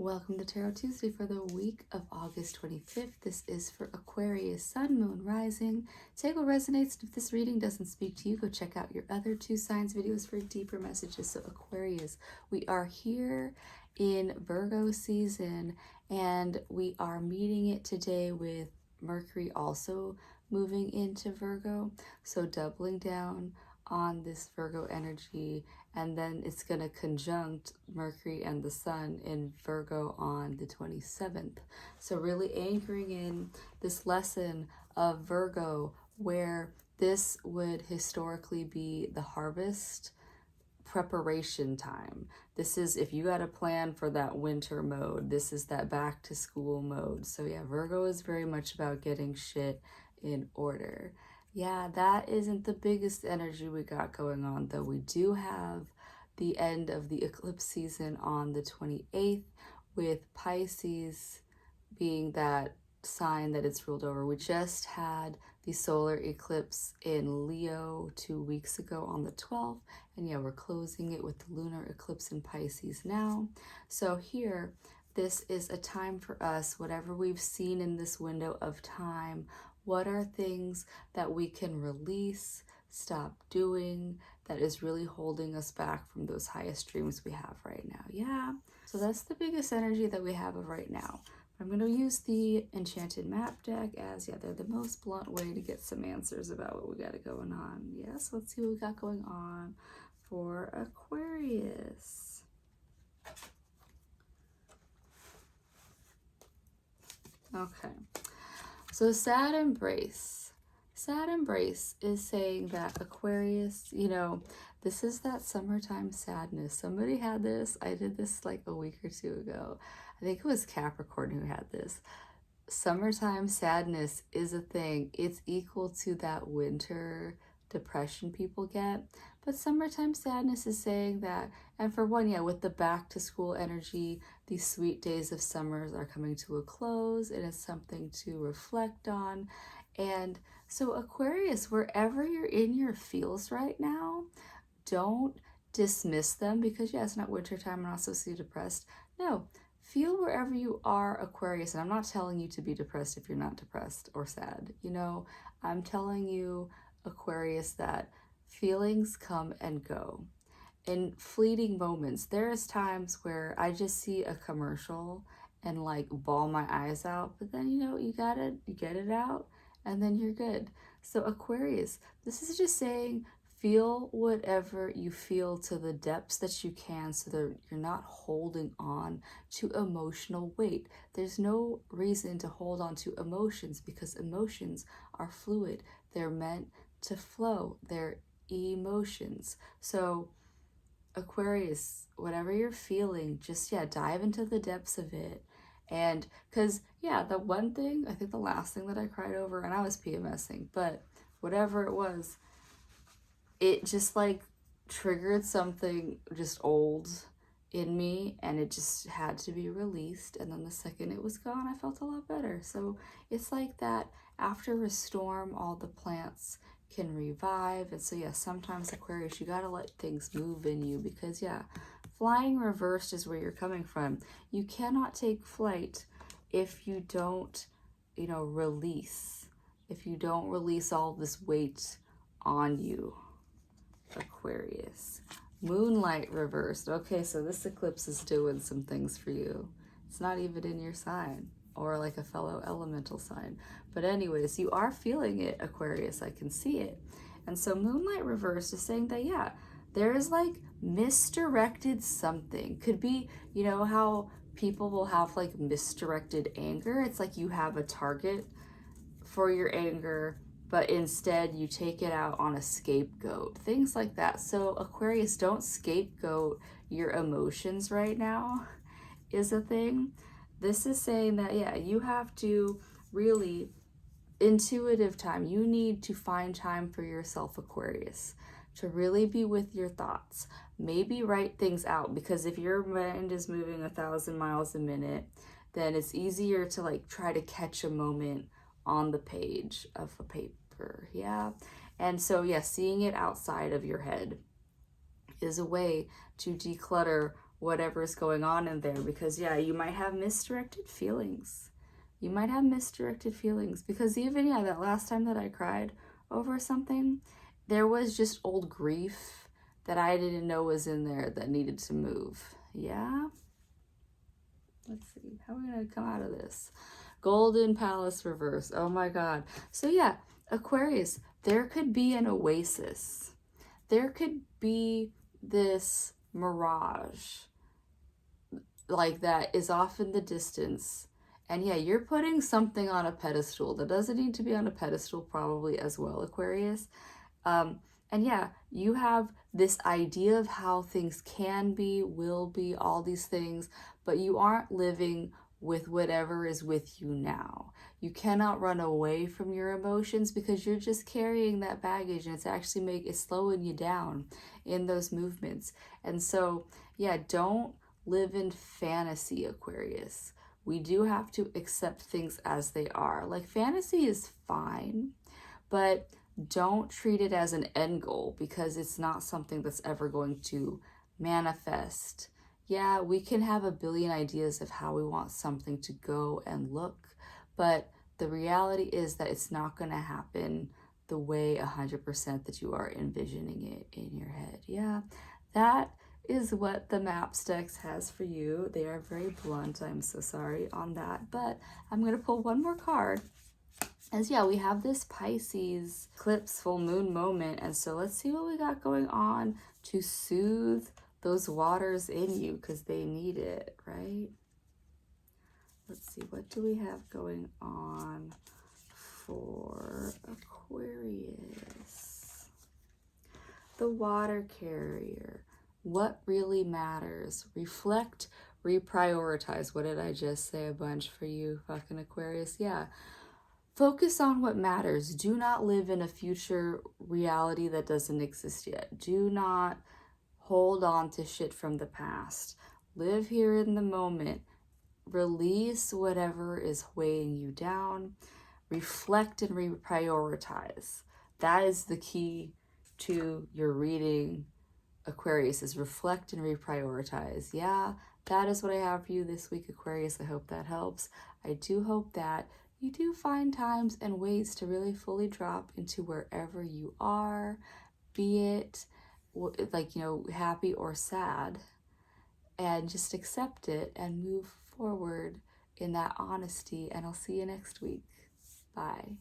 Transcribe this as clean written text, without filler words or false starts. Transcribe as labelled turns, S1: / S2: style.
S1: Welcome to Tarot Tuesday for the week of August 25th. This is for Aquarius, Sun, Moon, Rising. Take what resonates. If this reading doesn't speak to you, go check out your other two signs videos for deeper messages. So Aquarius, we are here in Virgo season and we are meeting it today with Mercury also moving into Virgo. So doubling down on this Virgo energy, and then it's going to conjunct Mercury and the Sun in Virgo on the 27th. So really anchoring in this lesson of Virgo, where this would historically be the harvest preparation time. This is if you got a plan for that winter mode, this is that back to school mode. So yeah, Virgo is very much about getting shit in order. Yeah, that isn't the biggest energy we got going on, though. We do have the end of the eclipse season on the 28th, with Pisces being that sign that it's ruled over. We just had the solar eclipse in Leo 2 weeks ago on the 12th, and yeah, we're closing it with the lunar eclipse in Pisces now. So here, this is a time for us, whatever we've seen in this window of time, what are things that we can release, stop doing, that is really holding us back from those highest dreams we have right now? Yeah, so that's the biggest energy that we have of right now. I'm going to use the Enchanted Map Deck as, yeah, they're the most blunt way to get some answers about what we got going on. Yes, let's see what we got going on for Aquarius. Okay. So sad embrace. Sad embrace is saying that Aquarius, you know, this is that summertime sadness. Somebody had this. I did this like a week or two ago. I think it was Capricorn who had this. Summertime sadness is a thing. It's equal to that winter depression people get. But summertime sadness is saying that, and for one, yeah, with the back to school energy, these sweet days of summers are coming to a close, and it's something to reflect on. And so Aquarius, wherever you're in your feels right now, don't dismiss them because, yeah, it's not wintertime and also see depressed. No, feel wherever you are, Aquarius. And I'm not telling you to be depressed if you're not depressed or sad. You know, I'm telling you, Aquarius, that feelings come and go in fleeting moments. There's times where I just see a commercial and like bawl my eyes out, but then, you know, you get it out and then you're good. So Aquarius, this is just saying, feel whatever you feel to the depths that you can so that you're not holding on to emotional weight. There's no reason to hold on to emotions because emotions are fluid. They're meant to flow. They're emotions. So Aquarius, whatever you're feeling, just, yeah, dive into the depths of it. And because, yeah, the one thing, I think the last thing that I cried over, and I was PMSing, but whatever it was, it just like triggered something just old in me, and it just had to be released. And then the second it was gone, I felt a lot better. So it's like that after a storm, all the plants can revive. And so yeah, sometimes Aquarius, you gotta let things move in you because, yeah, flying reversed is where you're coming from. You cannot take flight if you don't, you know, release. If you don't release all this weight on you, Aquarius. Moonlight reversed. Okay, so this eclipse is doing some things for you. It's not even in your sign or like a fellow elemental sign. But anyways, you are feeling it, Aquarius. I can see it. And so moonlight reversed is saying that, yeah, there is like misdirected something. Could be, you know, how people will have like misdirected anger. It's like you have a target for your anger, but instead you take it out on a scapegoat, things like that. So Aquarius, don't scapegoat your emotions right now is a thing. This is saying that, yeah, you have to really intuitive time. You need to find time for yourself, Aquarius, to really be with your thoughts. Maybe write things out, because if your mind is moving 1,000 miles a minute, then it's easier to like try to catch a moment on the page of a paper. Yeah. And so, yeah, seeing it outside of your head is a way to declutter whatever's going on in there, because yeah, you might have misdirected feelings. You might have misdirected feelings, because even, yeah, that last time that I cried over something, there was just old grief that I didn't know was in there that needed to move. Yeah. Let's see, how are we gonna come out of this? Golden Palace reverse. Oh my God. So yeah, Aquarius, there could be an oasis. There could be this mirage like that is off in the distance. And yeah, you're putting something on a pedestal that doesn't need to be on a pedestal probably as well, Aquarius. And yeah, you have this idea of how things can be, will be, all these things, but you aren't living with whatever is with you now. You cannot run away from your emotions, because you're just carrying that baggage, and it's slowing you down in those movements. And so, yeah, don't live in fantasy, Aquarius. We do have to accept things as they are. Like, fantasy is fine, but don't treat it as an end goal, because it's not something that's ever going to manifest. Yeah, we can have a billion ideas of how we want something to go and look, but the reality is that it's not going to happen the way 100% that you are envisioning it in your head. Yeah, that is what the Maps Deck has for you. They are very blunt. I'm so sorry on that, but I'm going to pull one more card. As yeah, we have this Pisces eclipse full moon moment, and so let's see what we got going on to soothe those waters in you, because they need it, right? Let's see, what do we have going on for Aquarius? The water carrier. What really matters? Reflect, reprioritize. What did I just say a bunch for you, fucking Aquarius? Yeah. Focus on what matters. Do not live in a future reality that doesn't exist yet. Do not hold on to shit from the past. Live here in the moment. Release whatever is weighing you down. Reflect and reprioritize. That is the key to your reading, Aquarius, is reflect and reprioritize. Yeah, that is what I have for you this week, Aquarius. I hope that helps. I do hope that you do find times and ways to really fully drop into wherever you are, be it like, happy or sad, and just accept it and move forward in that honesty. And I'll see you next week. Bye.